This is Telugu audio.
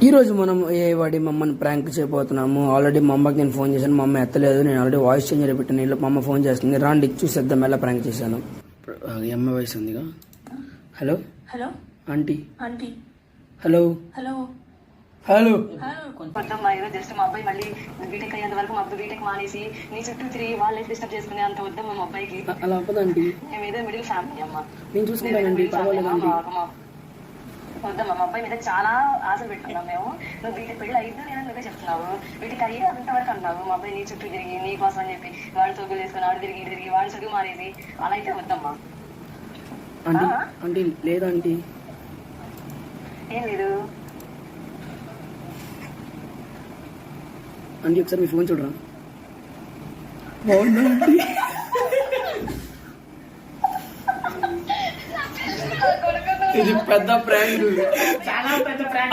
ఈరోజు మనం వాడి మా అమ్మని ప్రాంక్ చేయబోతున్నాము. ఆల్రెడీ మా అమ్మకి నేను ఫోన్ చేశాను, మా అమ్మ ఎత్తలేదు. నేను ఆల్రెడీ వాయిస్ చేంజర్ పెట్టాను, ఇలా మా అమ్మ ఫోన్ చేస్తుంది. రాండి చూసేద్దాం ఎలా ప్రాంక్ చేశాను. ఈ అమ్మ వాయిస్ ఉందిగా. Hello hello aunty. Aunty hello hello hello. కొంచెం జస్ట్ మా అబ్బాయి మళ్ళీ బీటెక్ అయ్యేంత వరకు మా అబ్బాయి బీటెక్ మానేసి నీ చుట్టూ తిరిగి వాళ్ళ లైఫ్ డిస్టర్బ్ చేసుకునే అంత వద్దాం మా అబ్బాయికి. అలా అవ్వదండి, మేము ఏదో మిడిల్ ఫ్యామిలీ అమ్మ. నేను చూసుకుంటానండి, పర్వాలేదండి. వద్దమ్మా, మా అబ్బాయి మీద చాలా ఆశలు పెట్టుకున్నాం మేము. నువ్వు బీటెక్ పెళ్ళి అయితే నేను నువ్వే చెప్తున్నావు, బీటెక్ అయ్యి అంతవరకు అన్నావు. మా అబ్బాయి నీ చుట్టూ తిరిగి నీ కోసం అని చెప్పి వాడు తోగులు చేసుకుని ఆడు తిరిగి తిరిగి వాడు చదువు మానేసి అలా అయితే వద్దమ్మా. ఆంటీ ఆంటీ లేదంటీ. ఏం లేదు ఆంటీ ఒకసారి మీ ఫోన్ చూడరా. బాగుందా ఆంటీ? ఇది పెద్ద ప్రాంక్, చాలా పెద్ద ప్రాంక్.